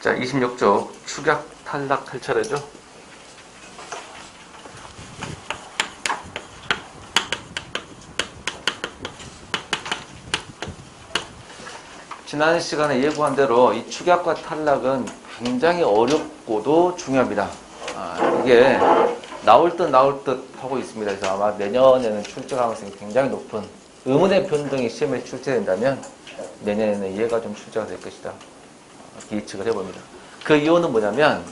자, 26쪽 축약 탈락 탈철회죠. 지난 시간에 예고한 대로 이 축약과 탈락은 굉장히 어렵고도 중요합니다. 이게 나올 듯 하고 있습니다. 그래서 아마 내년에는 출제 가능성이 굉장히 높은 의문의 변동이 시험에 출제된다면 내년에는 얘가 좀 출제가 될 것이다. 예측을 해봅니다. 그 이유는 뭐냐면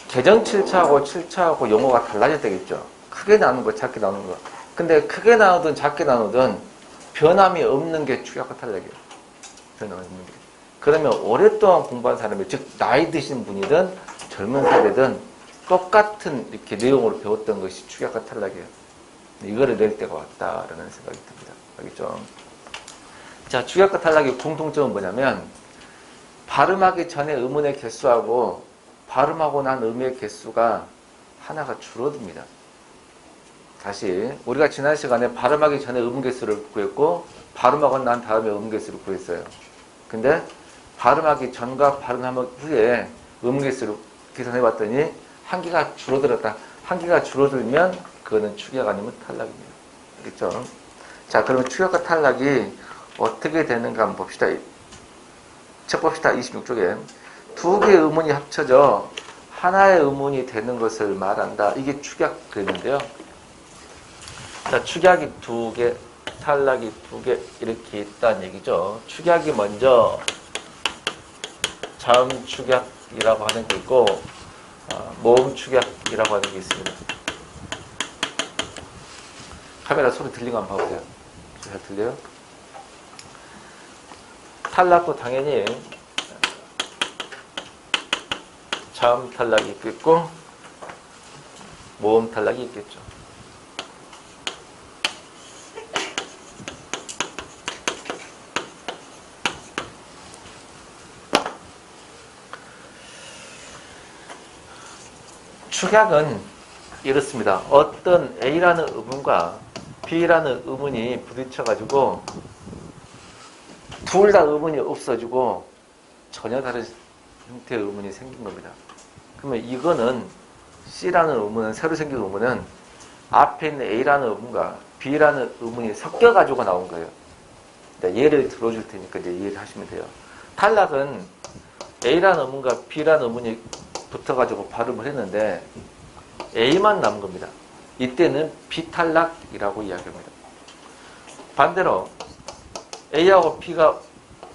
개정 7차하고 7차하고 용어가 달라졌다겠죠. 크게 나누는 거, 작게 나누는 거. 근데 크게 나누든 작게 나누든 변함이 없는 게 축약과 탈락이에요. 변함이 없는 게. 그러면 오랫동안 공부한 사람이, 즉 나이 드신 분이든 젊은 세대든 똑같은 이렇게 내용으로 배웠던 것이 축약과 탈락이에요. 이거를 낼 때가 왔다라는 생각이 듭니다. 알겠죠? 자, 축약과 탈락의 공통점은 뭐냐면 발음하기 전에 의문의 개수하고 발음하고 난 의미의 개수가 하나가 줄어듭니다. 다시 우리가 지난 시간에 발음하기 전에 의문 개수를 구했고 발음하고 난 다음에 의문 개수를 구했어요. 근데 발음하기 전과 발음하기 후에 의문 개수를 계산해 봤더니 한 개가 줄어들었다. 한 개가 줄어들면 그거는 축약 아니면 탈락입니다. 알겠죠? 자, 그러면 축약과 탈락이 어떻게 되는가 한번 봅시다. 책 봅시다. 26쪽에 두 개의 의문이 합쳐져 하나의 의문이 되는 것을 말한다. 이게 축약 그랬는데요. 자, 축약이 두 개, 탈락이 두 개 이렇게 있다는 얘기죠. 축약이 먼저 자음 축약이라고 하는 게 있고 모음 축약이라고 하는 게 있습니다. 카메라 소리 들리는 거 한번 봐보세요. 잘 들려요? 탈락도 당연히 자음 탈락이 있겠고 모음 탈락이 있겠죠. 축약은 이렇습니다. 어떤 A라는 의문과 B라는 의문이 부딪혀가지고 둘 다 의문이 없어지고 전혀 다른 형태의 의문이 생긴 겁니다. 그러면 이거는 C라는 의문은, 새로 생긴 의문은 앞에 있는 A라는 의문과 B라는 의문이 섞여가지고 나온 거예요. 예를 들어줄 테니까 이제 이해를 하시면 돼요. 탈락은 A라는 의문과 B라는 의문이 붙어가지고 발음을 했는데 A만 남은 겁니다. 이때는 B탈락이라고 이야기합니다. 반대로 A하고 B가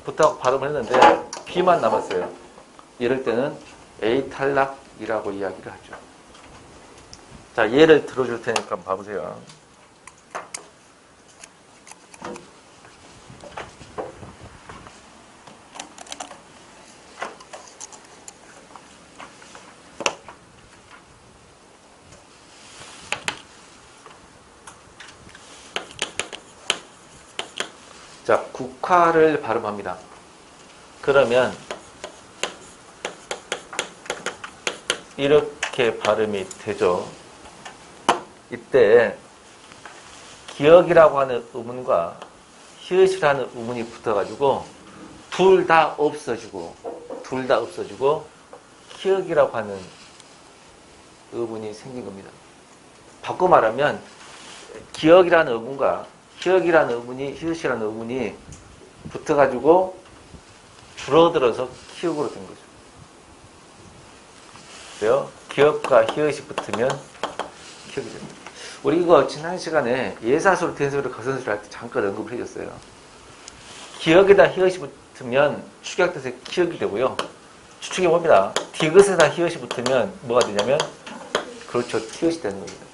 붙어 발음을 했는데 B만 남았어요. 이럴 때는 A 탈락이라고 이야기를 하죠. 자, 예를 들어줄 테니까 한번 봐보세요. 자, 국화를 발음합니다. 그러면 이렇게 발음이 되죠. 이때 기억이라고 하는 의문과 히읗이라는 의문이 붙어가지고 둘 다 없어지고 기억이라고 하는 의문이 생긴 겁니다. 바꿔 말하면 기억이라는 의문과 기억이라는 의문이, 히읗이라는 의문이 붙어가지고 줄어들어서 키읔으로 된 거죠. 그래요? 기억과 히읗이 붙으면 키읔이 됩니다. 우리 이거 지난 시간에 예사술, 된소리, 거선술 할 때 잠깐 언급을 해줬어요. 기억에다 히읗이 붙으면 축약돼서 키읔이 되고요. 추측해 봅니다. 디귿에다 히읗이 붙으면 뭐가 되냐면, 그렇죠, 티읕이 되는 겁니다.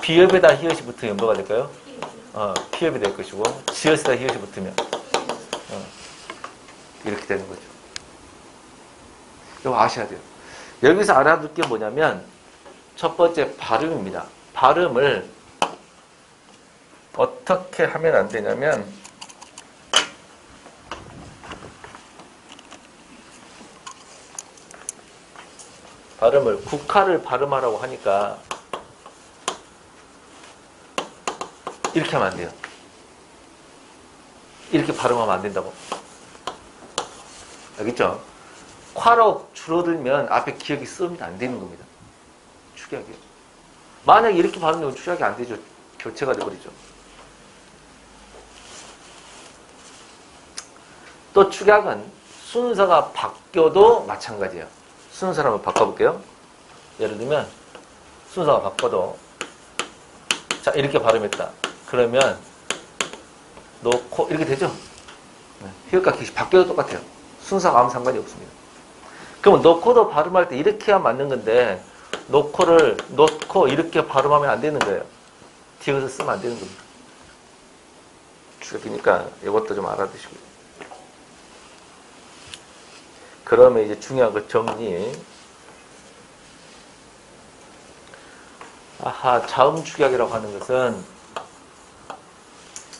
비읍에다 히읗이 붙으면 뭐가 될까요? 피읍이 될 것이고, 지읒에다 히읗이 붙으면 이렇게 되는 거죠. 이거 아셔야 돼요. 여기서 알아둘 게 뭐냐면 첫 번째 발음입니다. 발음을 어떻게 하면 안 되냐면 발음을 국화를 발음하라고 하니까 이렇게 하면 안 돼요. 이렇게 발음하면 안 된다고. 알겠죠? 과로 줄어들면 앞에 기억이 쓰면 안 되는 겁니다. 축약이요. 만약에 이렇게 바르면 축약이 안 되죠. 교체가 돼버리죠. 또 축약은 순서가 바뀌어도 마찬가지예요. 순서를 한번 바꿔볼게요. 예를 들면 순서가 바꿔도 자 이렇게 발음했다. 그러면 놓고 이렇게 되죠. 히읗과 기시 바뀌어도 똑같아요. 순서가 아무 상관이 없습니다. 그러면 놓고도 발음할 때 이렇게 해야 맞는 건데 놓고를 놓고 이렇게 발음하면 안 되는 거예요. 뒤에서 쓰면 안 되는 겁니다. 축약이니까 이것도 좀 알아두시고요. 그러면 이제 중요한 거 정리. 자음 축약이라고 하는 것은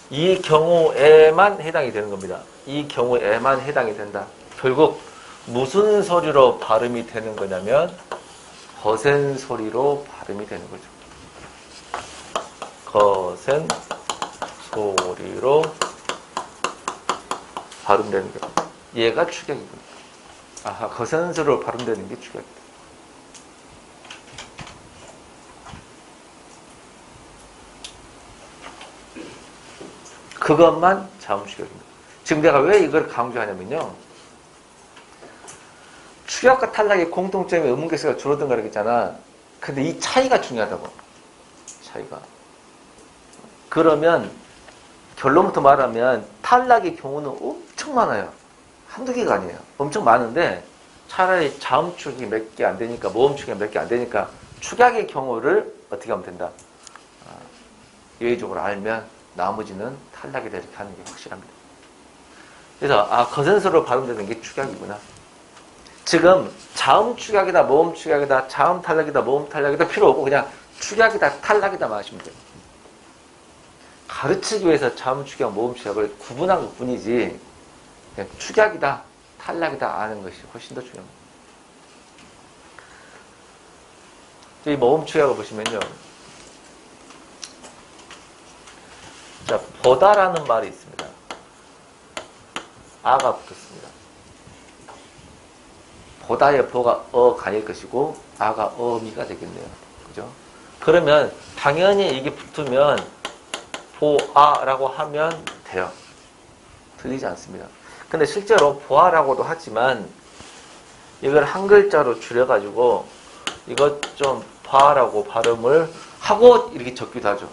이 경우에만 해당이 되는 겁니다. 이 경우에만 해당이 된다. 결국 무슨 소리로 발음이 되는 거냐면 거센 소리로 발음이 되는 거죠. 거센 소리로 발음되는 겁니다. 얘가 축약이군요. 거센 소리로 발음되는 게 축약이다. 그것만 자음 축약입니다. 지금 내가 왜 이걸 강조하냐면요. 축약과 탈락의 공통점이 의문 개수가 줄어든 거라고 했잖아. 근데 이 차이가 중요하다고. 차이가. 그러면 결론부터 말하면 탈락의 경우는 엄청 많아요. 한두 개가 아니에요. 엄청 많은데 차라리 자음 축약이 몇 개 안 되니까 모음 축약이 몇 개 안 되니까 축약의 경우를 어떻게 하면 된다. 예의적으로 알면 나머지는 탈락이 다 이렇게 하는 게 확실합니다. 그래서 거센 소리로 발음되는 게 축약이구나. 지금 자음 축약이다 모음 축약이다 자음 탈락이다 모음 탈락이다 필요 없고 그냥 축약이다 탈락이다 마시면 돼요. 가르치기 위해서 자음 축약 모음 축약을 구분한 것 뿐이지 그냥 축약이다 탈락이다 아는 것이 훨씬 더 중요합니다. 이 모음 축약을 보시면요. 자, 보다라는 말이 있습니다. 아가 붙었습니다. 보다의 보가 가일 것이고 아가 어미가 되겠네요. 그죠? 그러면 당연히 이게 붙으면 보아라고 하면 돼요. 틀리지 않습니다. 근데 실제로 보아라고도 하지만 이걸 한 글자로 줄여가지고 이것 좀 봐라고 발음을 하고 이렇게 적기도 하죠.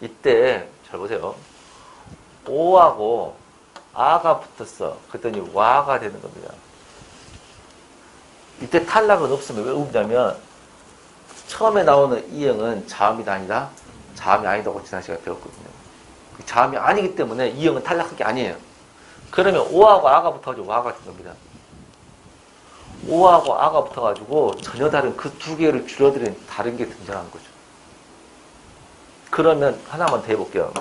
이때 잘 보세요. 오하고 아가 붙었어. 그랬더니 와가 되는 겁니다. 이때 탈락은 없으면 왜 없냐면 처음에 나오는 이형은 자음이다 아니다. 자음이 아니다고 지난 시간에 배웠거든요. 자음이 아니기 때문에 이형은 탈락한 게 아니에요. 그러면 오하고 아가 붙어가지고 와가 된 겁니다. 오하고 아가 붙어가지고 전혀 다른 그 두 개를 줄여드린 다른 게 등장한 거죠. 그러면 하나만 더 해볼게요.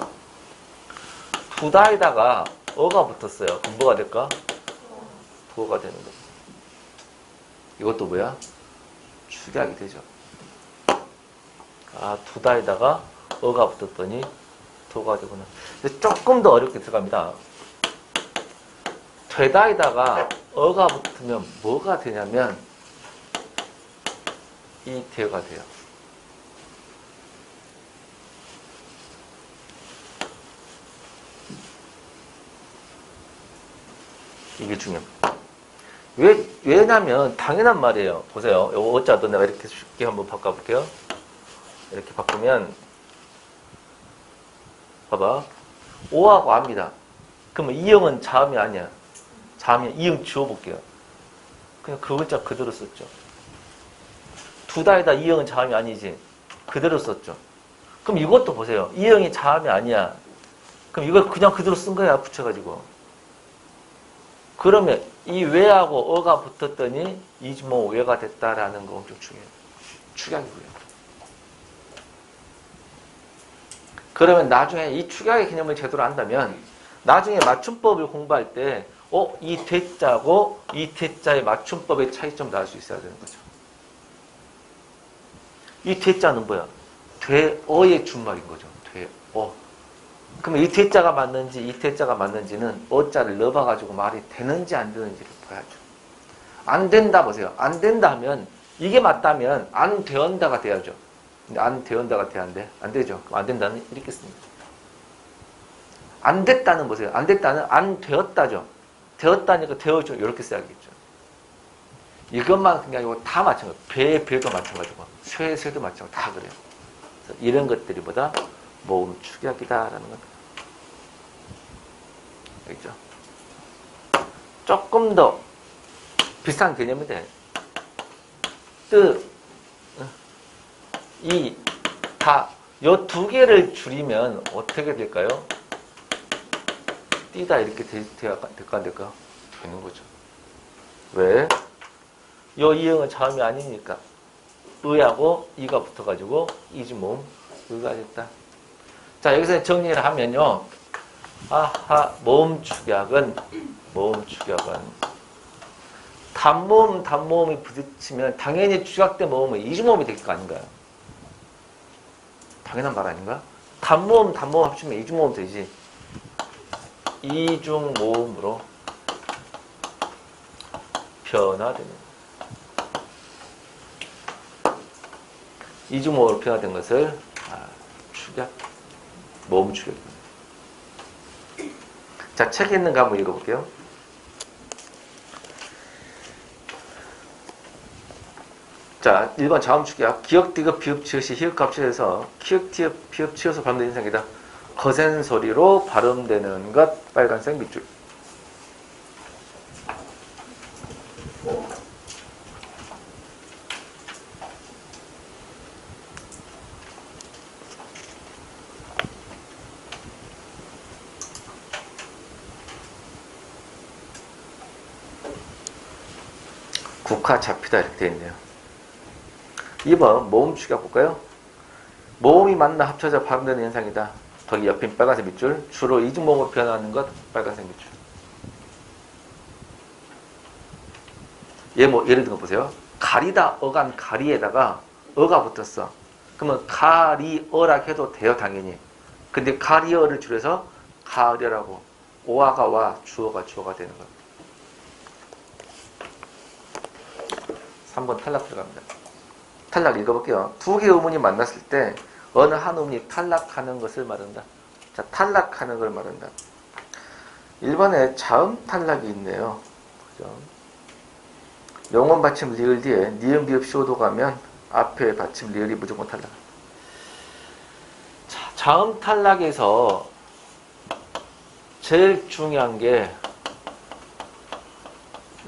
두다에다가 어가 붙었어요. 그럼 뭐가 될까? 도가 되는 거죠. 이것도 뭐야? 축약이 되죠. 두다에다가 어가 붙었더니 도가 되구나. 근데 조금 더 어렵게 들어갑니다. 되다에다가 어가 붙으면 뭐가 되냐면 이 대가 돼요. 이게 중요합니다. 왜냐면 당연한 말이에요. 보세요. 요거 어짜도 내가 이렇게 쉽게 한번 바꿔볼게요. 이렇게 바꾸면 봐봐. 오하고 아입니다. 그러면 이형은 자음이 아니야. 자음이 이형 지워볼게요. 그냥 그 글자 그대로 썼죠. 두다에다 이형은 자음이 아니지. 그대로 썼죠. 그럼 이것도 보세요. 이형이 자음이 아니야. 그럼 이걸 그냥 그대로 쓴 거야. 붙여가지고. 그러면 이 왜하고 어가 붙었더니 이즈모 왜가 됐다라는 거 엄청 중요해요. 축약이고요. 그러면 나중에 이 축약의 개념을 제대로 안다면 나중에 맞춤법을 공부할 때 이 대자고 이 대자의 맞춤법의 차이점을 알 수 있어야 되는 거죠. 이 대자는 뭐야? 되어의 준말인 거죠. 되어. 그러면 이 대자가 맞는지 이 대자가 맞는지는 어자를 넣어봐가지고 말이 되는지 안 되는지를 봐야죠. 안 된다 보세요. 안 된다 하면 이게 맞다면 안 되었다가 돼야죠. 근데 안 되었다가 돼야 안 돼? 안 되죠. 그럼 안 된다는 이렇게 씁니다. 안 됐다는 보세요. 안 됐다는 안 되었다죠. 되었다니까 되었죠. 이렇게 써야겠죠. 이것만 그게 아니고 다 마찬가지고 배도 마찬가지고 쇠도 마찬가지고 다 그래요. 그래서 이런 것들이보다 모음 축약이다라는 겁니다. 알겠죠? 조금 더 비슷한 개념인데 뜨, 이, 다 요 두 개를 줄이면 어떻게 될까요? 띠다 이렇게 될까 안 될까? 되는 거죠. 왜? 요 이응은 자음이 아니니까 의하고 이가 붙어가지고 이지 모음 의가 됐다. 자 여기서 정리를 하면요. 아하 모음 축약은 단모음이 부딪히면 당연히 축약된 모음은 이주모음이 될 거 아닌가요? 당연한 말 아닌가? 단모음 합치면 이주모음 되지. 이중모음으로 변화되는 이중모음으로 변화된 것을 축약, 모음 축약입니다. 자, 책에 있는 거 한번 읽어볼게요. 자, 1번 자음 축약. 기역, 디귿, 비읍, 지읒이 히읗 합쳐서 키읔, 티읕, 비읍, 치어서 발음되는 인상이다. 거센 소리로 발음되는 것 빨간색 밑줄. 국화 잡히다 이렇게 되어 있네요. 2번 모음 축약 볼까요? 모음이 만나 합쳐져 발음되는 현상이다. 거기 옆인 빨간색 밑줄. 주로 이중모음으로 변하는 것 빨간색 밑줄. 예를 든 거 보세요. 가리다 어간 가리에다가 어가 붙었어. 그러면 가리어라 해도 돼요 당연히. 근데 가리어를 줄여서 가려라고 오아가 와 주어가 되는 거예요. 3번 탈락 들어갑니다. 탈락 읽어볼게요. 두 개의 음운이 만났을 때 어느 한 음운이 탈락하는 것을 말한다. 자, 탈락하는 걸 말한다. 1번에 자음 탈락이 있네요. 그죠? 영혼 받침 리을 뒤에 니은 비읍 시오도 가면 앞에 받침 리을이 무조건 탈락. 자, 자음 탈락에서 제일 중요한 게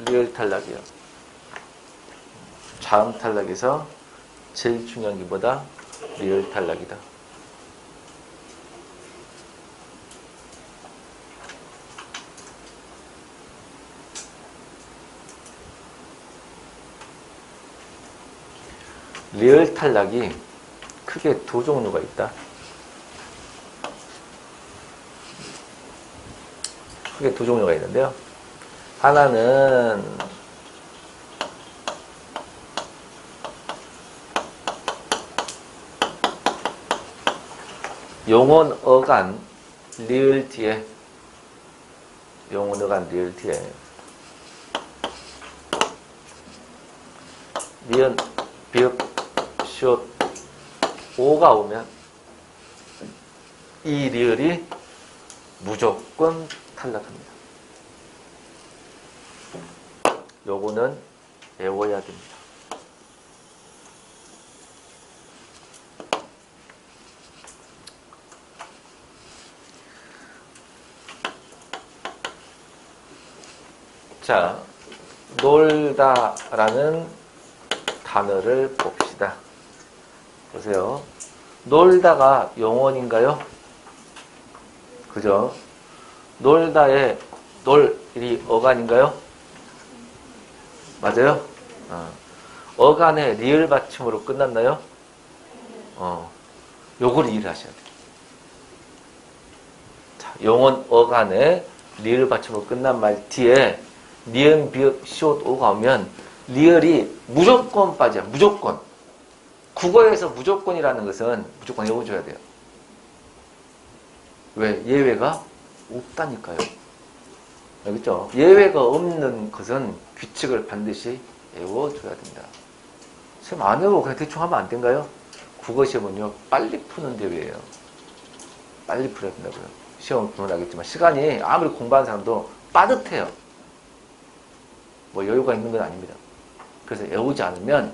리을 탈락이에요. 자음 탈락에서 제일 중요한 게 뭐다? 리을 탈락이다. 리을 탈락이 크게 두 종류가 있다. 크게 두 종류가 있는데요. 하나는 용언 어간 리을 뒤에 니은 비읍 시옷 오가 오면 이 리을이 무조건 탈락합니다. 요거는 외워야 됩니다. 자, 놀다라는 단어를 봅시다. 보세요. 놀다가 용언인가요? 그죠? 놀다의 놀이 어간인가요? 맞아요? 어간의 리을 받침으로 끝났나요? 요걸 이해를 하셔야 돼요. 자, 용언 어간의 리을 받침으로 끝난 말 뒤에 니은 비읍 시옷 오가 오면 리을이 무조건 빠져요. 무조건. 국어에서 무조건이라는 것은 무조건 외워줘야 돼요. 왜? 예외가 없다니까요. 알겠죠? 예외가 없는 것은 규칙을 반드시 외워줘야 된다. 선생님 안 외우고 그냥 대충 하면 안 된가요? 국어 시험은요, 빨리 푸는 대회예요. 빨리 풀어야 된다고요. 시험 보면 알겠지만 시간이 아무리 공부하는 사람도 빠듯해요. 뭐 여유가 있는 건 아닙니다. 그래서 외우지 않으면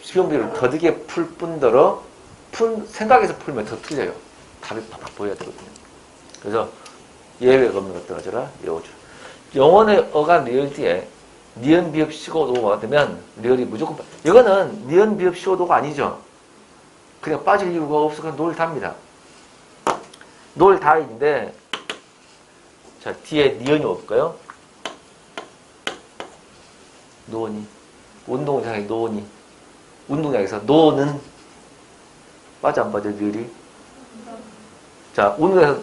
시험지를 더디게 풀 뿐더러 생각에서 풀면 더 틀려요. 답이 팍팍 보여야 되거든요. 그래서 예외가 없는 것들 가져라 외워줘. 영혼의 어간 리을 뒤에 니은 비읍 시고도가 되면 리을이 무조건 이거는 니은 비읍 시고도가 아니죠. 그냥 빠질 이유가 없어. 그냥 놀답니다. 놀다인데 자 뒤에 니은이 올까요? 노니 운동장에 노니 운동장에서 노는 빠져 안 빠져 리을이? 자 운동장에서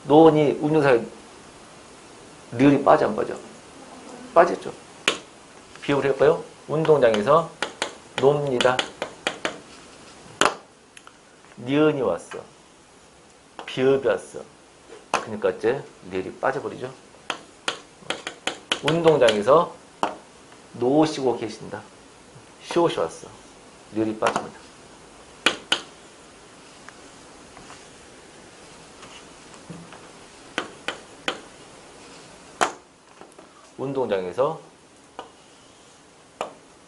노니 운동장에 리을이 빠져 안 빠져? 빠졌죠. 비읍을 해볼까요? 운동장에서 놉니다. 니은이 왔어. 비읍이 왔어. 그러니까 어째? 리을이 빠져버리죠. 운동장에서 노시고 계신다. 시옷이 왔어. 리을이 빠집니다. 운동장에서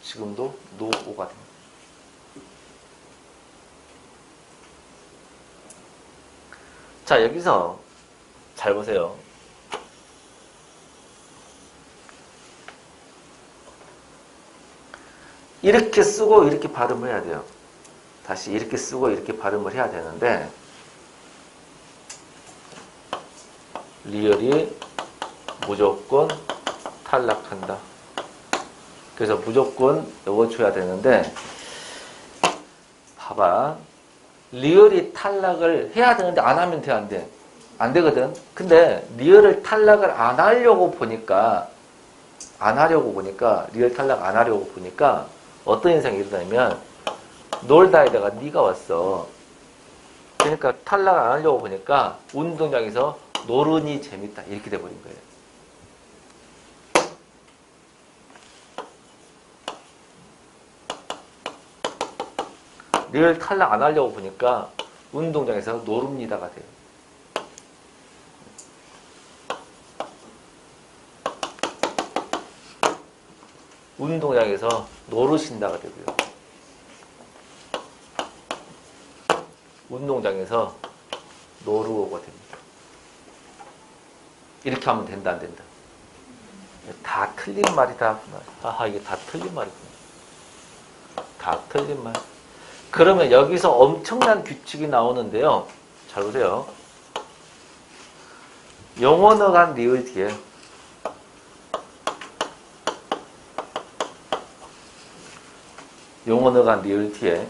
지금도 노오가 됩니다. 자, 여기서 잘 보세요. 이렇게 쓰고 이렇게 발음을 해야 돼요. 다시 이렇게 쓰고 이렇게 발음을 해야 되는데 리을이 무조건 탈락한다. 그래서 무조건 외워줘야 되는데 봐봐. 리을이 탈락을 해야 되는데 안 하면 돼, 안 돼? 안 되거든. 근데 리을을 탈락을 안 하려고 보니까 리을 탈락 안 하려고 보니까 어떤 현상이 일어나냐면 놀다에다가 니가 왔어. 그러니까 탈락 안 하려고 보니까 운동장에서 노른이 재밌다 이렇게 돼버린 거예요. 리을 탈락 안 하려고 보니까 운동장에서 노릅니다가 돼요. 운동장에서 노르신다가 되고요. 운동장에서 노르오가 됩니다. 이렇게 하면 된다, 안 된다? 다 틀린 말이다. 아하, 이게 다 틀린 말이구나. 다 틀린 말. 그러면 여기서 엄청난 규칙이 나오는데요. 잘 보세요. 영어너간 리을 뒤에 용어너간 리을 뒤에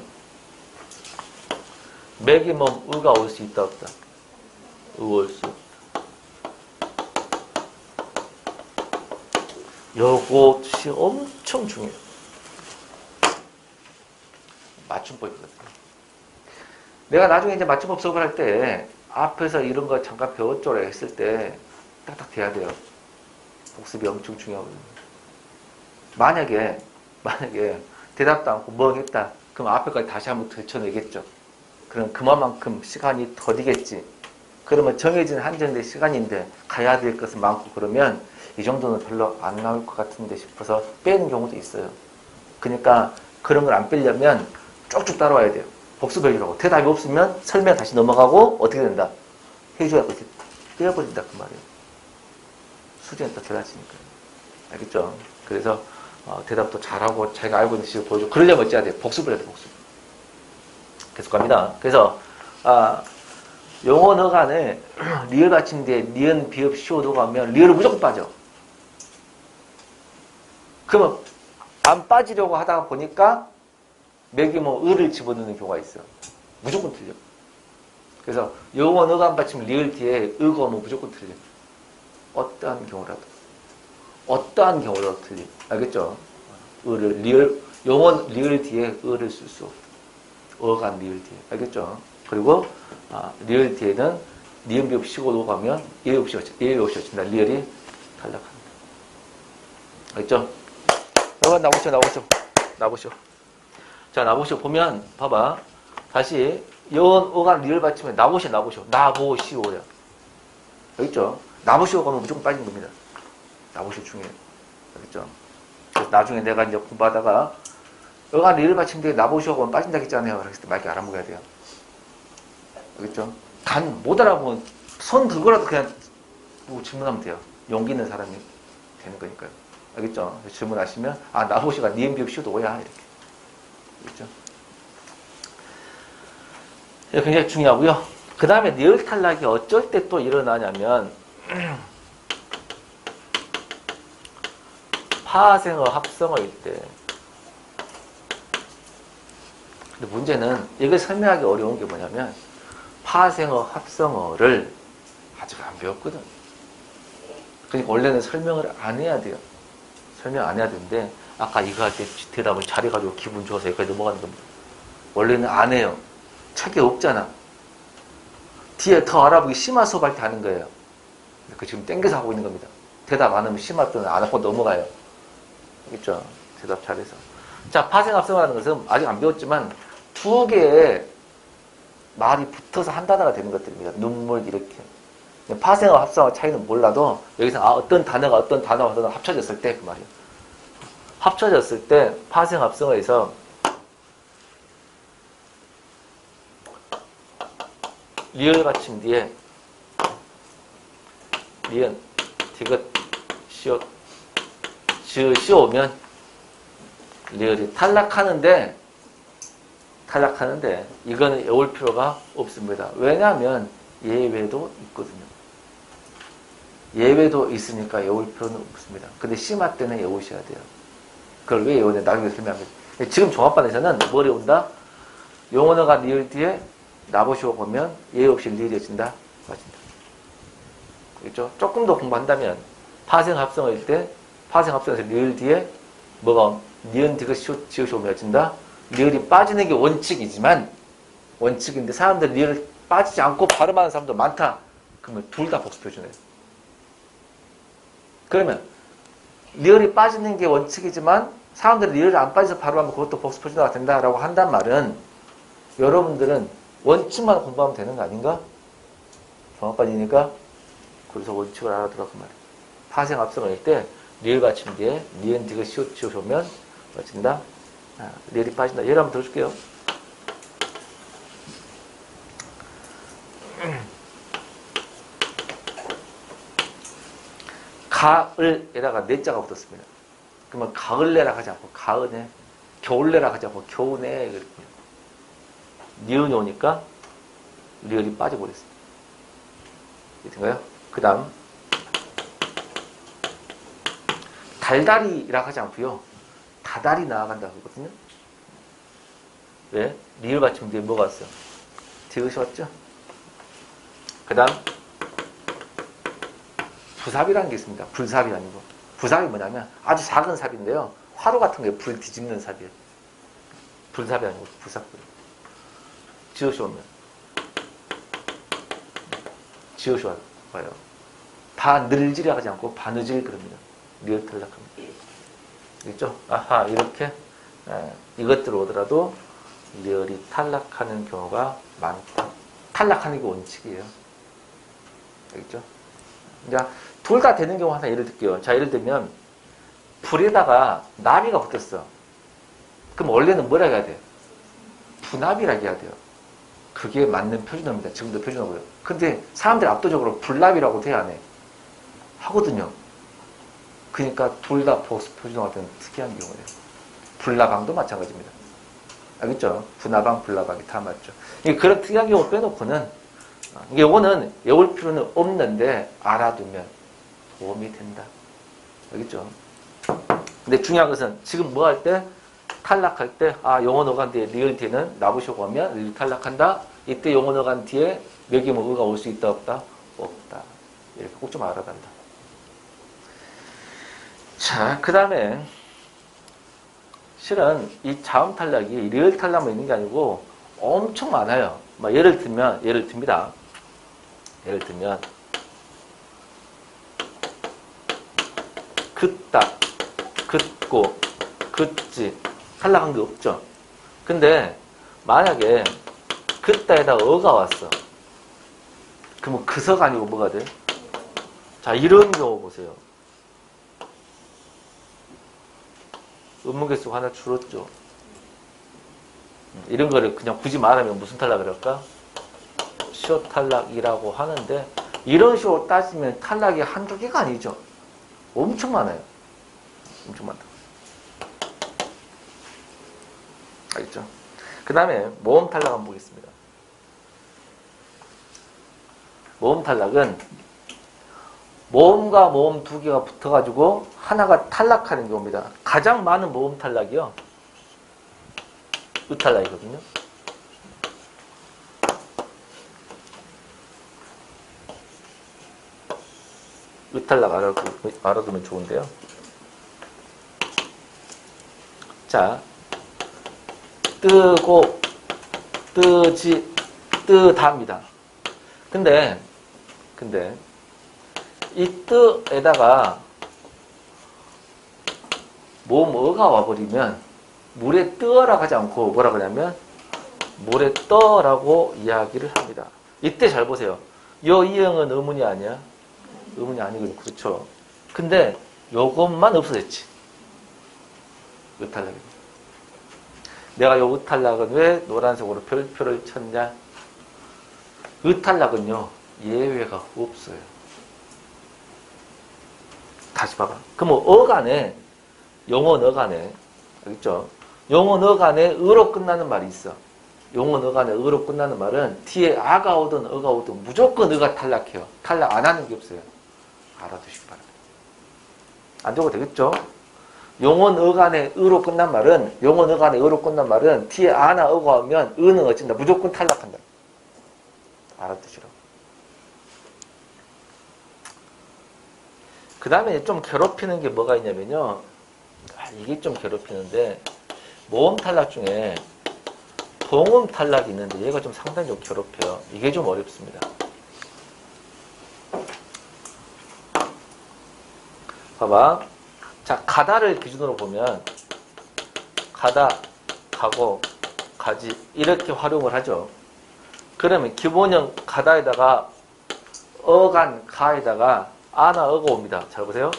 매기멈 의가 올 수 있다 없다? 올 수 없다. 요것이 엄청 중요해요. 맞춤법이거든요. 내가 나중에 이제 맞춤법 수업을 할 때 앞에서 이런 거 잠깐 배웠죠라 했을 때 딱딱 돼야 돼요. 복습이 엄청 중요하거든요. 만약에 대답도 않고 멍했다. 그럼 앞에까지 다시 한번 들춰내겠죠. 그럼 그만큼 시간이 더디겠지. 그러면 정해진 한정된 시간인데 가야 될 것은 많고 그러면 이 정도는 별로 안 나올 것 같은데 싶어서 빼는 경우도 있어요. 그러니까 그런 걸 안 빼려면 쭉쭉 따라와야 돼요. 복습해주라고. 대답이 없으면 설명 다시 넘어가고 어떻게 된다? 해줘야 이렇게 떼어버린다 그 말이에요. 수준이 또 달라지니까요. 알겠죠? 그래서 대답도 잘하고 자기가 알고 있는 식으로 보여주고 그러려면 어찌해야 돼요? 복습을 해야 돼요. 복습. 계속 갑니다. 그래서 용어 어간에 리을 받침 뒤에 니은, 비읍, 시오도가 하면 리을을 무조건 빠져. 그러면 안 빠지려고 하다가 보니까 맥이 을을 집어넣는 경우가 있어. 무조건 틀려. 그래서 용어 어간 받침 리을 뒤에 의가 오면 무조건 틀려. 어떠한 경우라도 틀려. 알겠죠? 을을 용어 리을 뒤에 을을 쓸 수 없다. 어간 리을 뒤에. 알겠죠? 그리고 리을 뒤에는 니은 비읍 시고 녹아면 예 없이 어친다. 리을이 탈락한다. 알겠죠? 여러분 나보시오. 자, 나보시오. 보면 봐봐. 다시 연, 어간, 리을 받치면 나보시오. 나보시오야. 알겠죠? 나보시오 가면 무조건 빠진 겁니다. 나보시오 중요해요. 알겠죠? 그래서 나중에 내가 이제 공부하다가 어간, 리을 받치면 되게 나보시오 가면 빠진다 했잖아요. 그랬을 때 말 이렇게 알아먹어야 돼요. 알겠죠? 못 알아보면 손 들고라도 그냥 뭐 질문하면 돼요. 용기 있는 사람이 되는 거니까요. 알겠죠? 질문하시면 나보시가 니은 비읍 시도 오야 이렇게. 알겠죠? 이게 굉장히 중요하고요. 그 다음에 리을 탈락이 어쩔 때 또 일어나냐면 파생어, 합성어일 때. 근데 문제는 이걸 설명하기 어려운 게 뭐냐면 파생어, 합성어를 아직 안 배웠거든. 그러니까 원래는 설명을 안 해야 돼요. 설명 안 해야 되는데 아까 이거 할 때 대답을 잘해가지고 기분 좋아서 여기까지 넘어가는 겁니다. 원래는 안 해요. 책에 없잖아. 뒤에 더 알아보기 심화 수업할 때 하는 거예요. 그 지금 땡겨서 하고 있는 겁니다. 대답 안 하면 심화 때는 안 하고 넘어가요. 알겠죠? 대답 잘해서. 자, 파생 합성어라는 것은 아직 안 배웠지만 두 개의 말이 붙어서 한 단어가 되는 것들입니다. 눈물 이렇게. 파생어, 합성어 차이는 몰라도 여기서 어떤 단어가 합쳐졌을 때 그 말이에요. 합쳐졌을 때 파생, 합성어에서 리을 받침 뒤에 리은, 디귿, 시옷, 지읒이 오면 리을이 탈락하는데 이거는 외울 필요가 없습니다. 왜냐하면 예외도 있거든요. 예외도 있으니까 외울 필요는 없습니다. 근데 심화 때는 외우셔야 돼요. 그걸 왜 외우냐? 나중에 설명합니다. 지금 종합반에서는 뭘 외운다? 용언어가 리을 뒤에 나보시오 보면 예외 없이 리을이 어진다? 맞습니다. 그렇죠? 조금 더 공부한다면 파생 합성어일 때 파생 합성에서 리을 뒤에 뭐가 니은 디귿 지읒이 오면 어진다? 리을이 빠지는 게 원칙인데 사람들 리을 빠지지 않고 발음하는 사람도 많다. 그러면 둘 다 복수표준이에요. 그러면 리을이 빠지는 게 원칙이지만 사람들이 리을이 안 빠져서 발음하면 그것도 복수표준화가 된다라고 한단 말은 여러분들은 원칙만 공부하면 되는 거 아닌가? 종합반이니까 그래서 원칙을 알아두라 그 말이에요. 파생 합성어일 때 리을 받침 뒤에 니은 디귿 시읒 오면 어진다? 리을이 빠진다. 예를 한번 들어줄게요. 가을에다가 내자가 붙었습니다. 그러면 가을내라 하지 않고 가은에, 겨울내라 하지 않고 겨우내 이렇게 니은이 오니까 리을이 빠져버렸습니다. 이해된가요? 그 다음 달달이라 하지 않고요. 다달이 나아간다 그러거든요. 왜? 리을 받침 뒤에 뭐가 왔어요? 디귿이 왔죠? 그 다음 부삽이라는 게 있습니다. 불삽이 아니고. 부삽이 뭐냐면 아주 작은 삽인데요. 화로 같은 게 불 뒤집는 삽이에요. 불삽이 아니고 부삽. 지읒이 오면 지읒이 와요. 바늘질이 하지 않고 바느질 그럽니다. 리을 탈락합니다. 있죠? 아하, 이렇게 이것들 오더라도 리을이 탈락하는 경우가 많다. 탈락하는 게 원칙이에요. 알겠죠? 이제 둘 다 되는 경우 하나 예를 들게요. 자, 예를 들면 불에다가 나비가 붙었어. 그럼 원래는 뭐라 해야 돼요? 부나비라 해야 돼요. 그게 맞는 표준어입니다. 지금도 표준어고요. 근데 사람들이 압도적으로 불나비라고 돼야 안 해. 하거든요. 그러니까 둘 다 보수 표준어가 되는 특이한 경우예요. 불나방도 마찬가지입니다. 알겠죠? 부나방, 불나방이 다 맞죠. 그런 특이한 경우 빼놓고는 이거는 외울 필요는 없는데 알아두면 도움이 된다. 알겠죠? 근데 중요한 것은 지금 뭐 할 때? 탈락할 때 용언어간 뒤에 리을 뒤에는 나부쇼가 오면 리을 탈락한다. 이때 용언어간 뒤에 몇이면 의가 올 수 있다 없다? 없다. 이렇게 꼭 좀 알아간다. 자, 그 다음에 실은 이 자음 탈락이 리을 탈락만 있는 게 아니고 엄청 많아요. 예를 듭니다. 예를 들면 긋다, 긋고, 긋지 탈락한 게 없죠. 근데 만약에 긋다에다가 어가 왔어. 그러면 그서가 아니고 뭐가 돼? 자, 이런 경우 보세요. 음문 개수가 하나 줄었죠. 이런 거를 그냥 굳이 말하면 무슨 탈락을 할까? 시옷 탈락이라고 하는데, 이런 식으로 따지면 탈락이 한두 개가 아니죠. 엄청 많아요. 엄청 많다. 알겠죠? 그 다음에 모음 탈락 한번 보겠습니다. 모음 탈락은 모음과 모음 두 개가 붙어가지고 하나가 탈락하는 경우입니다. 가장 많은 모음 탈락이요. 으탈락이거든요. 으탈락 알아두면 좋은데요. 자, 뜨고, 뜨지, 뜨다입니다. 근데 이 뜨에다가 모음 어가 와버리면 물에 뜨어라 하지 않고 뭐라 그러냐면 물에 떠라고 이야기를 합니다. 이때 잘 보세요. 요 이응은 의문이 아니야? 의문이 아니거든요. 그렇죠. 근데 요것만 없어졌지. 으탈락이. 내가 요 으탈락은 왜 노란색으로 별표를 쳤냐? 으탈락은요, 예외가 없어요. 다시 봐봐. 그럼 어간에, 용언 어간에, 알겠죠? 용언 어간에 으로 끝나는 말이 있어. 용언 어간에 으로 끝나는 말은 뒤에 아가 오든 어가 오든 무조건 어가 탈락해요. 탈락 안 하는 게 없어요. 알아두시기 바랍니다. 안 적어도 되겠죠? 용언 어간에 으로 끝난 말은, 용언 어간에 으로 끝난 말은 뒤에 아나 어가 오면 으는 어쩐다. 무조건 탈락한다. 알아두시라고. 그 다음에 좀 괴롭히는 게 뭐가 있냐면요. 이게 좀 괴롭히는데, 모음 탈락 중에 동음 탈락이 있는데 얘가 좀 상당히 좀 괴롭혀요. 이게 좀 어렵습니다. 봐봐. 자, 가다를 기준으로 보면 가다, 가고, 가지 이렇게 활용을 하죠. 그러면 기본형 가다에다가 어간 가에다가 아나 어가 옵니다. 잘 보세요.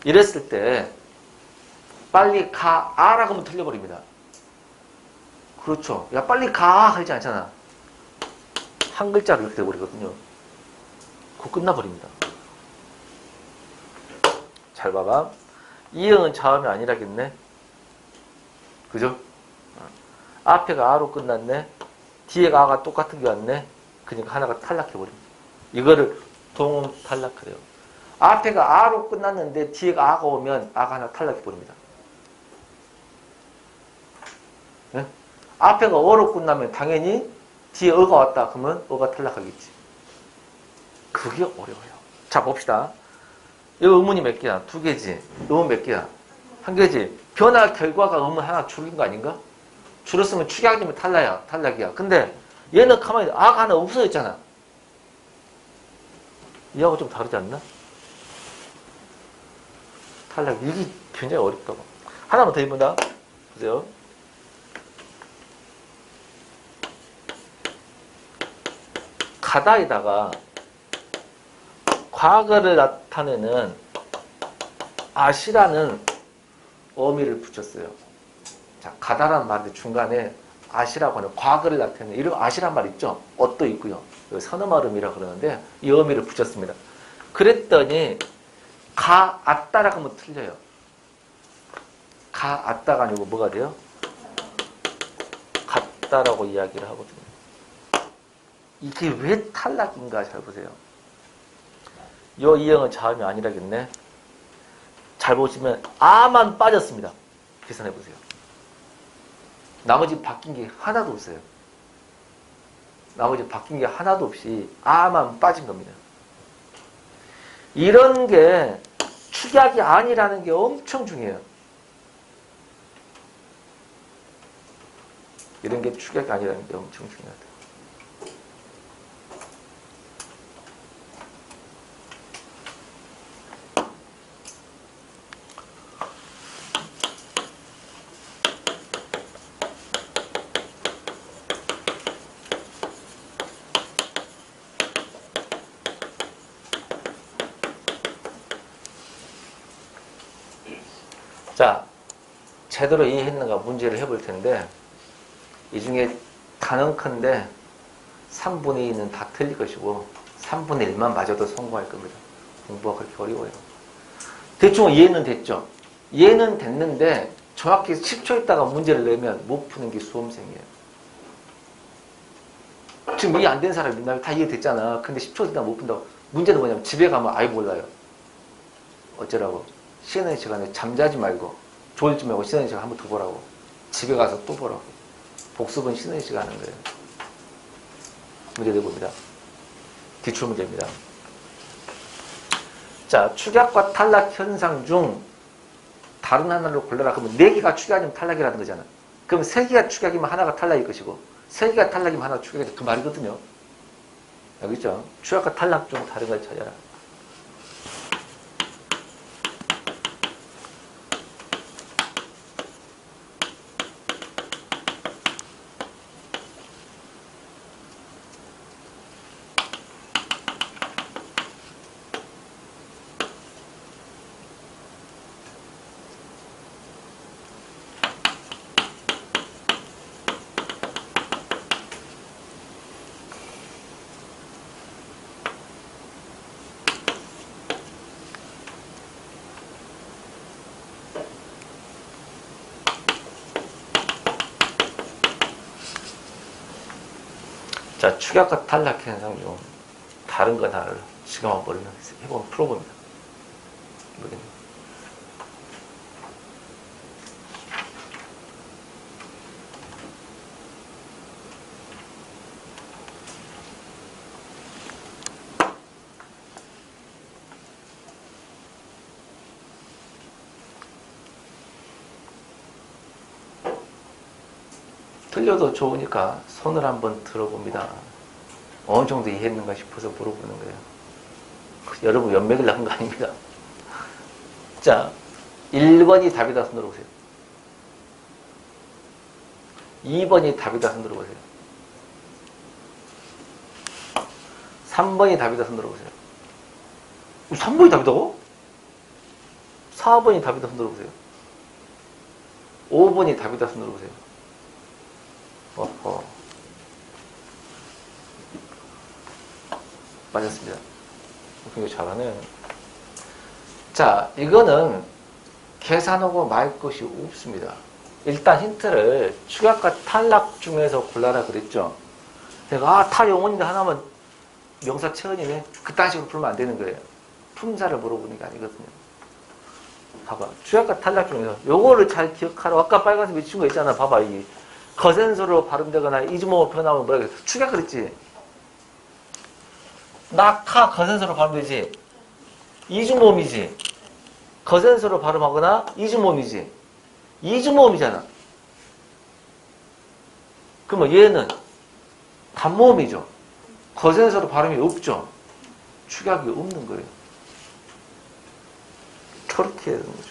이랬을 때 빨리 가 아라고 하면 틀려버립니다. 그렇죠. 야 빨리 가 하지 않잖아. 한 글자로 이렇게 돼버리거든요. 그거 끝나버립니다. 잘 봐봐. 이응은 자음이 아니라겠네. 그죠? 앞에가 아로 끝났네. 뒤에가 아가 똑같은 게 왔네. 그러니까 하나가 탈락해버립니다. 이거를 동음 탈락하래요. 앞에가 아로 끝났는데 뒤에가 아가 오면 아가 하나 탈락해버립니다. 네? 앞에가 어로 끝나면 당연히 뒤에 어가 왔다 그러면 어가 탈락하겠지. 그게 어려워요. 자 봅시다. 이 의문이 몇 개야? 두 개지. 의문 몇 개야? 한 개지. 변화 결과가 의문 하나 줄인 거 아닌가? 줄었으면 축약이면 탈락이야. 근데 얘는 가만히 아가 하나 없어졌잖아. 이하고 좀 다르지 않나? 탈락. 이게 굉장히 어렵다고. 하나만 더 해본다. 보세요. 가다에다가 과거를 나타내는 아시라는 어미를 붙였어요. 자, 가다라는 말인데 중간에 아시라고 하는 과거를 나타내는 이런 아시란 말 있죠? 엇도 있고요. 선어말음이라 그러는데 이 어미를 붙였습니다. 그랬더니 가, 아따라고 하면 틀려요. 가, 아따가 아니고 뭐가 돼요? 같다라고 이야기를 하거든요. 이게 왜 탈락인가 잘 보세요. 요 이형은 자음이 아니라겠네. 잘 보시면 아만 빠졌습니다. 계산해 보세요. 나머지 바뀐 게 하나도 없어요. 나머지 바뀐 게 하나도 없이 아만 빠진 겁니다. 이런 게 축약이 아니라는 게 엄청 중요해요. 이런 게 축약이 아니라는 게 엄청 중요하다. 자, 제대로 이해했는가 문제를 해볼 텐데, 이 중에 가능컨대 3분의 2는 다 틀릴 것이고 3분의 1만 맞아도 성공할 겁니다. 공부가 그렇게 어려워요. 대충 이해는 됐죠? 이해는 됐는데 정확히 10초 있다가 문제를 내면 못 푸는 게 수험생이에요. 지금 이해 안 된 사람 있나요? 다 이해됐잖아. 근데 10초 있다가 못 푼다고. 문제는 뭐냐면 집에 가면 아예 몰라요. 어쩌라고? 쉬는 시간에 잠자지 말고 졸지 말고 쉬는 시간 한번 더 보라고. 집에 가서 또 보라고. 복습은 쉬는 시간 하는 거예요. 문제 내봅니다. 기출 문제입니다. 자, 축약과 탈락 현상 중 다른 하나를 골라라. 그러면 4개가 축약이면 탈락이라는 거잖아. 그럼 3개가 축약이면 하나가 탈락일 것이고 3개가 탈락이면 하나가 축약이다. 그 말이거든요. 여기 있죠? 축약과 탈락 중 다른 걸 찾아라. 자, 축약과 탈락 현상 중 다른 거 하나를 지금 한번 해보면 풀어봅니다. 모르겠네. 틀려도 좋으니까 손을 한번 들어봅니다. 어느 정도 이해했는가 싶어서 물어보는 거예요. 여러분 연맥을 나온 거 아닙니다. 자, 1번이 답이다 손 들어보세요. 2번이 답이다 손 들어보세요. 3번이 답이다 손 들어보세요. 3번이 답이다고? 4번이 답이다 손 들어보세요. 5번이 답이다 손 들어보세요. 맞았습니다. 굉장히 잘하네. 자, 이거는 계산하고 말 것이 없습니다. 일단 힌트를 축약과 탈락 중에서 골라라 그랬죠. 내가 타용언인데 하나만 명사 체언이네. 그딴 식으로 풀면 안 되는 거예요. 품사를 물어보는 게 아니거든요. 봐봐. 축약과 탈락 중에서 요거를 잘 기억하라고. 아까 빨간색 미친 거 있잖아. 봐봐. 이 거센서로 발음되거나 이즈모어 표현하면 뭐라 그랬어? 축약 그랬지? 낙하 거센서로 발음되지? 이즈모음이지? 거센서로 발음하거나 이즈모음이지? 이즈모음이잖아. 그러면 얘는 단모음이죠? 거센서로 발음이 없죠? 축약이 없는 거예요. 그렇게 해야 되는 거죠.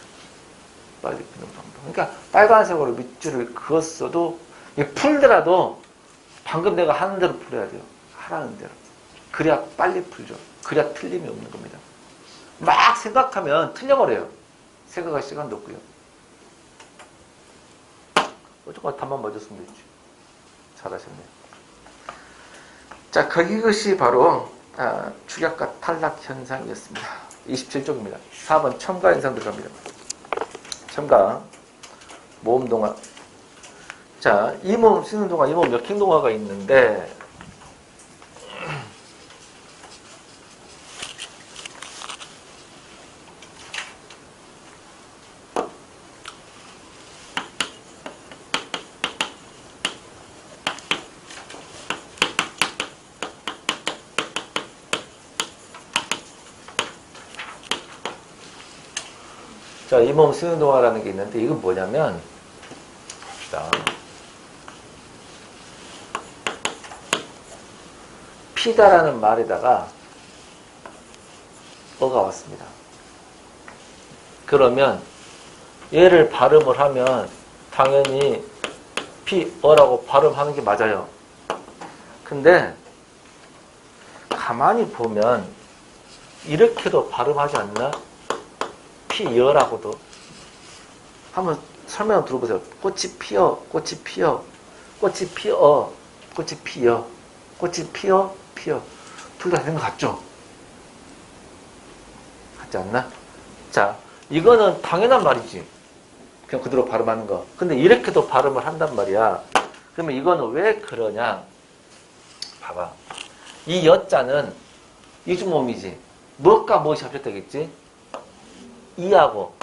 빨리 푸는 방법. 그러니까 빨간색으로 밑줄을 그었어도 풀더라도 방금 내가 하는 대로 풀어야 돼요. 하라는 대로. 그래야 빨리 풀죠. 그래야 틀림이 없는 겁니다. 막 생각하면 틀려버려요. 생각할 시간도 없고요. 어쨌거나 답만 맞았으면 됐지. 잘하셨네요. 자, 그것이 바로 축약과 탈락 현상이었습니다. 27쪽입니다. 4번 첨가 현상 들어갑니다. 첨가 모음 동화. 자, 이 모음 쓰는 동화, 이 모음 역행 동화가 있는데 자, 이 모음 쓰는 동화라는 게 있는데 이건 뭐냐면 봅시다. 피다라는 말에다가 어가 왔습니다. 그러면 얘를 발음을 하면 당연히 피어라고 발음하는 게 맞아요. 근데 가만히 보면 이렇게도 발음하지 않나? 피여라고도. 한번 설명 들어보세요. 꽃이 피어, 꽃이 피어, 꽃이 피어, 꽃이 피어, 꽃이 피어, 피어. 둘 다 되는 것 같죠? 같지 않나? 자, 이거는 당연한 말이지. 그냥 그대로 발음하는 거. 근데 이렇게도 발음을 한단 말이야. 그러면 이거는 왜 그러냐? 봐봐. 이 여자는 이주모음이지. 뭐가 무엇이 합쳤다겠지? 이하고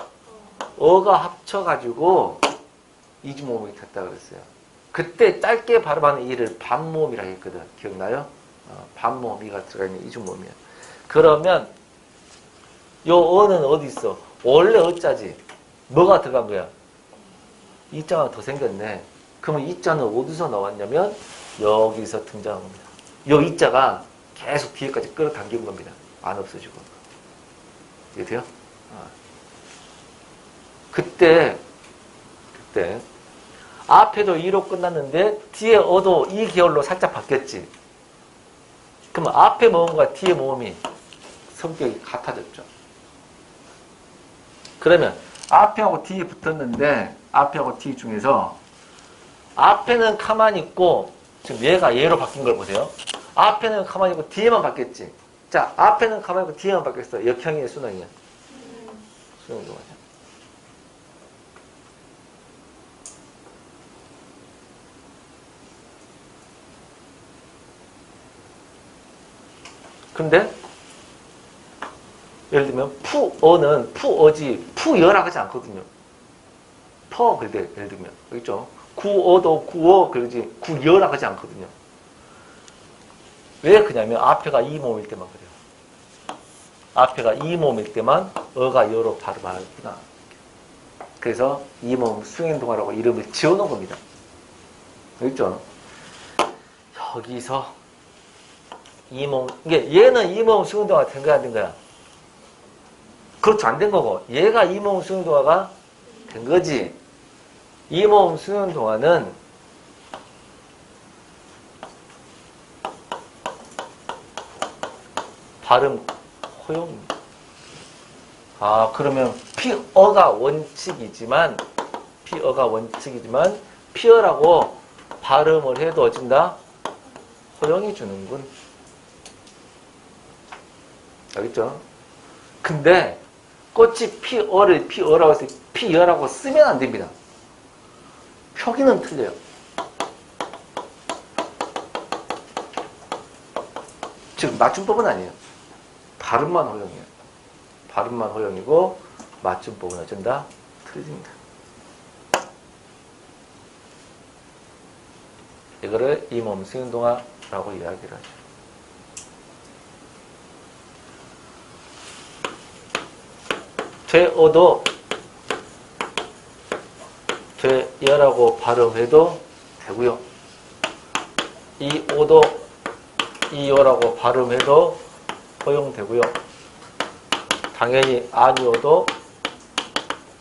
어가 합쳐가지고 이주모음이 됐다 그랬어요. 그때 짧게 발음하는 이를 반모음이라고 했거든. 기억나요? 반모음 이가 들어가 있는 이주모음이야. 그러면 요 어는 어디 있어? 원래 어자지. 뭐가 들어간 거야? 이자가 더 생겼네. 그러면 이자는 어디서 나왔냐면 여기서 등장한 겁니다. 요 이자가 계속 뒤에까지 끌어당긴 겁니다. 안 없어지고. 이해돼요? 그때 앞에도 2로 끝났는데 뒤에 어도 이 계열로 살짝 바뀌었지. 그러면 앞에 모음과 뒤에 모음이 성격이 같아졌죠. 그러면 앞에하고 뒤에 붙었는데 앞에하고 뒤 중에서 앞에는 가만히 있고 지금 얘가 얘로 바뀐 걸 보세요. 앞에는 가만히 있고 뒤에만 바뀌었지. 자, 앞에는 가만히 있고 뒤에만 바뀌었어. 역형이야, 순항이야? 순항도 맞아. 근데 예를 들면 푸어는 푸어지 푸여라고 하지 않거든요. 퍼 그래 예를 들면 그렇죠. 구어도 구어 그러지 구여라고 하지 않거든요. 왜 그러냐면 앞에가 이 모음일 때만 그래요. 앞에가 이 모음일 때만 어가 여로 발음하구나. 그래서 이 모음 수행동화라고 이름을 지어놓은 겁니다. 그렇죠. 여기서 이 모음 이게 얘는 이 모음 수행동화 된 거야 안 된 거야? 그렇죠. 안 된 거고 얘가 이 모음 수행동화가 된 거지. 이 모음 수행동화는 발음 허용입니다. 그러면 피어가 원칙이지만 피어라고 발음을 해도 어쩐다? 허용해 주는군. 알겠죠? 근데 꽃이 피어라고 해서 피여라고 쓰면 안 됩니다. 표기는 틀려요. 즉 맞춤법은 아니에요. 발음만 허용이에요. 발음만 허용이고 맞춤법은 어쩐다? 틀립니다. 이거를 이 몸 수행동화라고 이야기를 하죠. 되어도 되여라고 발음해도 되고요. 이오도 이요라고 발음해도 허용되고요. 당연히 아니오도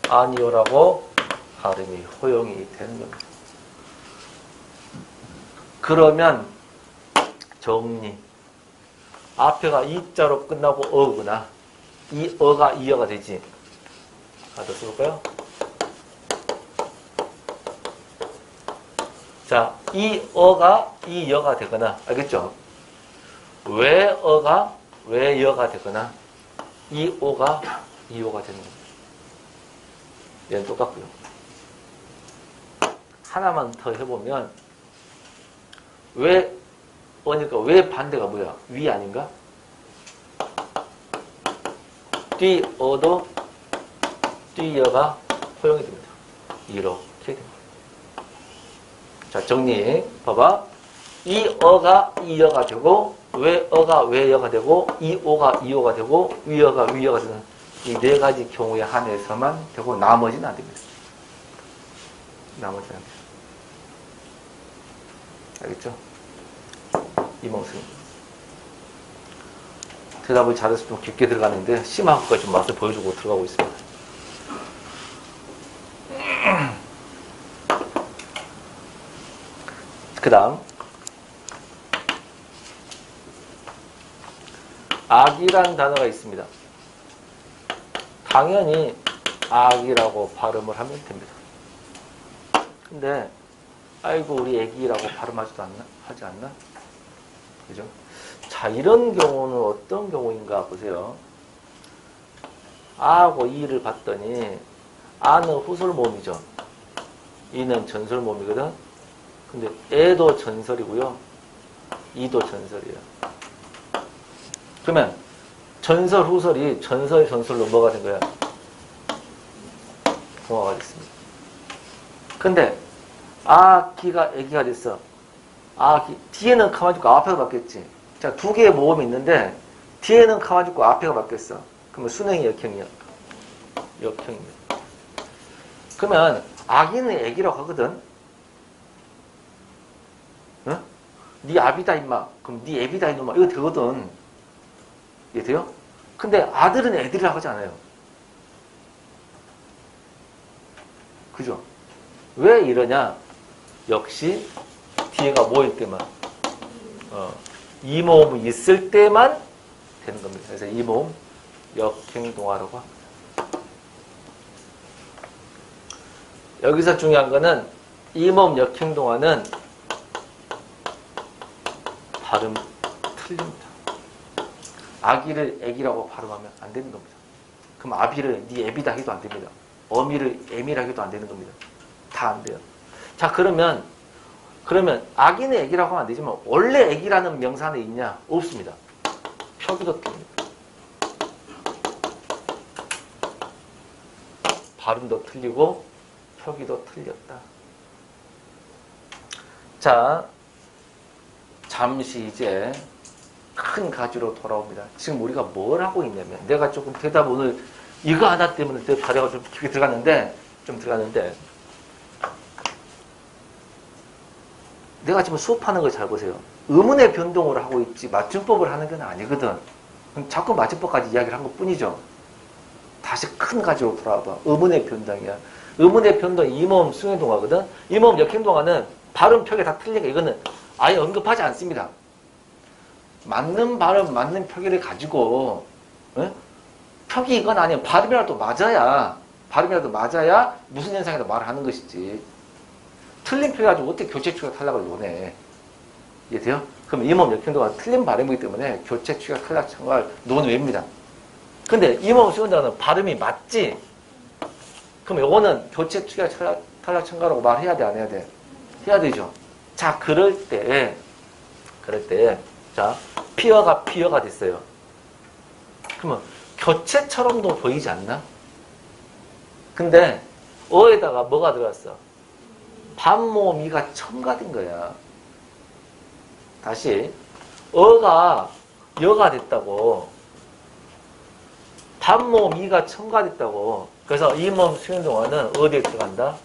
아니오라고 발음이 허용이 되는 겁니다. 그러면 정리. 앞에가 이자로 끝나고 어구나. 이 어가 이어가 되지. 하나 더 써볼까요? 자, 이 어가 이 여가 되거나, 알겠죠? 왜 어가 왜 여가 되거나, 이 오가 이 오가 되는 겁니다. 얘는 똑같고요. 하나만 더 해보면, 왜 어니까 왜 반대가 뭐야? 위 아닌가? 뒤어도 뒤여가 허용이 됩니다. 이렇게 됩니다. 자, 정리. 봐봐. 이 어가 이 여가 되고, 왜 어가 왜 여가 되고, 이 오가 이 오가 되고, 위여가 위여가 되는 이 네 가지 경우에 한해서만 되고, 나머지는 안 됩니다. 나머지는 안 됩니다. 알겠죠? 이 모습. 대답을 잘해서 좀 깊게 들어가는데, 심화학까지 좀 맛을 보여주고 들어가고 있습니다. 그 다음 악이란 단어가 있습니다. 당연히 악이라고 발음을 하면 됩니다. 근데 아이고 우리 애기라고 발음하지도 않나? 하지 않나? 그죠? 자, 이런 경우는 어떤 경우인가 보세요. 아하고 이를 봤더니 아는 후설모음이죠. 이는 전설모음이거든. 근데 애도 전설이고요. 이도 전설이에요. 그러면 전설 후설이 전설 전설로 뭐가 된 거야? 동화가 됐습니다. 근데 아기가 애기가 됐어. 아기 뒤에는 가만히 있고 앞에가 바뀌었지. 자, 두 개의 모음이 있는데 뒤에는 가만히 있고 앞에가 바뀌었어. 그러면 순행이 역행이야. 역행입니다. 그러면 아기는 애기라고 하거든. 응? 네 아비다 임마. 그럼 네 애비다 이놈아. 이거 되거든. 이해 돼요? 근데 아들은 애들이라고 하지 않아요. 그죠? 왜 이러냐? 역시 뒤에가 뭐일 때만 이 모음이 있을 때만 되는 겁니다. 그래서 이 모음 역행동화라고 합니다. 여기서 중요한 거는 이 모음 역행동화는 발음 틀립니다. 아기를 애기라고 발음하면 안 되는 겁니다. 그럼 아비를 네 애비다 해도 안 됩니다. 어미를 애미라 해도 안 되는 겁니다. 다 안 돼요. 자, 그러면 아기는 애기라고 하면 안 되지만 원래 애기라는 명사는 있냐? 없습니다. 표기도 틀립니다. 발음도 틀리고 표기도 틀렸다. 자, 잠시 이제 큰 가지로 돌아옵니다. 지금 우리가 뭘 하고 있냐면 내가 조금 대답 오늘 이거 하나 때문에 내 다리가 좀 깊게 들어갔는데 내가 지금 수업하는 걸 잘 보세요. 의문의 변동을 하고 있지 맞춤법을 하는 건 아니거든. 자꾸 맞춤법까지 이야기를 한 것 뿐이죠. 다시 큰 가지로 돌아와봐. 의문의 변동이야. 의문의 변동 이모음 승행동화거든. 이모음 역행동화는 발음 표기 다 틀리니까 이거는 아예 언급하지 않습니다. 맞는 발음, 맞는 표기를 가지고 표기 이건 아니에요. 발음이라도 맞아야 무슨 현상이라도 말을 하는 것이지. 틀린 표기 가지고 어떻게 교체 추가 탈락을 논해. 이해돼요? 그럼 이모음 역행동화 틀린 발음이기 때문에 교체 추가 탈락 청구할 논외입니다. 근데 이모음 승행동화는 발음이 맞지? 그럼 요거는 교체 추가 탈락 청구라고 말해야 돼, 안 해야 돼? 해야 되죠. 자, 그럴 때 자, 피어가 됐어요. 그러면 교체처럼도 보이지 않나? 근데 어에다가 뭐가 들어갔어? 반모음 이가 첨가된 거야. 다시 어가 여가 됐다고. 반모음 이가 첨가됐다고. 그래서 이 모음 승행동화는 어디에 들어간다?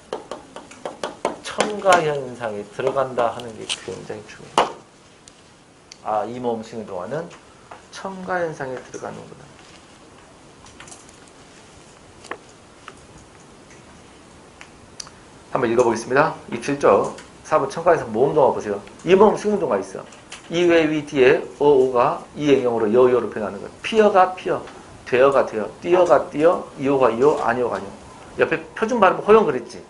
첨가 현상이 들어간다 하는 게 굉장히 중요해요. 아, 이 모음 승행동화는 첨가 현상에 들어가는구나. 한번 읽어보겠습니다. 이 7조 4번 첨가해서 모음동화 보세요. 이 모음 승행동화 있어. 이 외 위 뒤에 어오가 이행형으로 여여로 변하는 것. 피어가 피어, 되어가 되어, 띄어가 띄어, 이오가 이오, 아니오가 아니오. 옆에 표준 발음 허용 그랬지.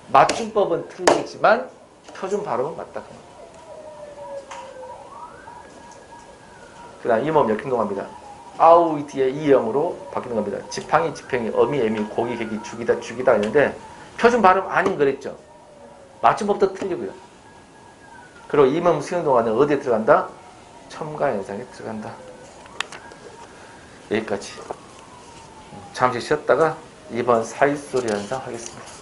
맞춤법은 틀리지만 표준 발음은 맞다. 그 다음 이 모음 역행동화입니다. 아우 뒤에 이형으로 바뀌는 겁니다. 지팡이, 지팽이, 어미, 애미, 고기, 개기, 죽이다 했는데 표준 발음 아닌 그랬죠. 맞춤법도 틀리고요. 그리고 이 모음 승행동화는 어디에 들어간다? 첨가 현상에 들어간다. 여기까지. 잠시 쉬었다가 이번 사이소리 현상 하겠습니다.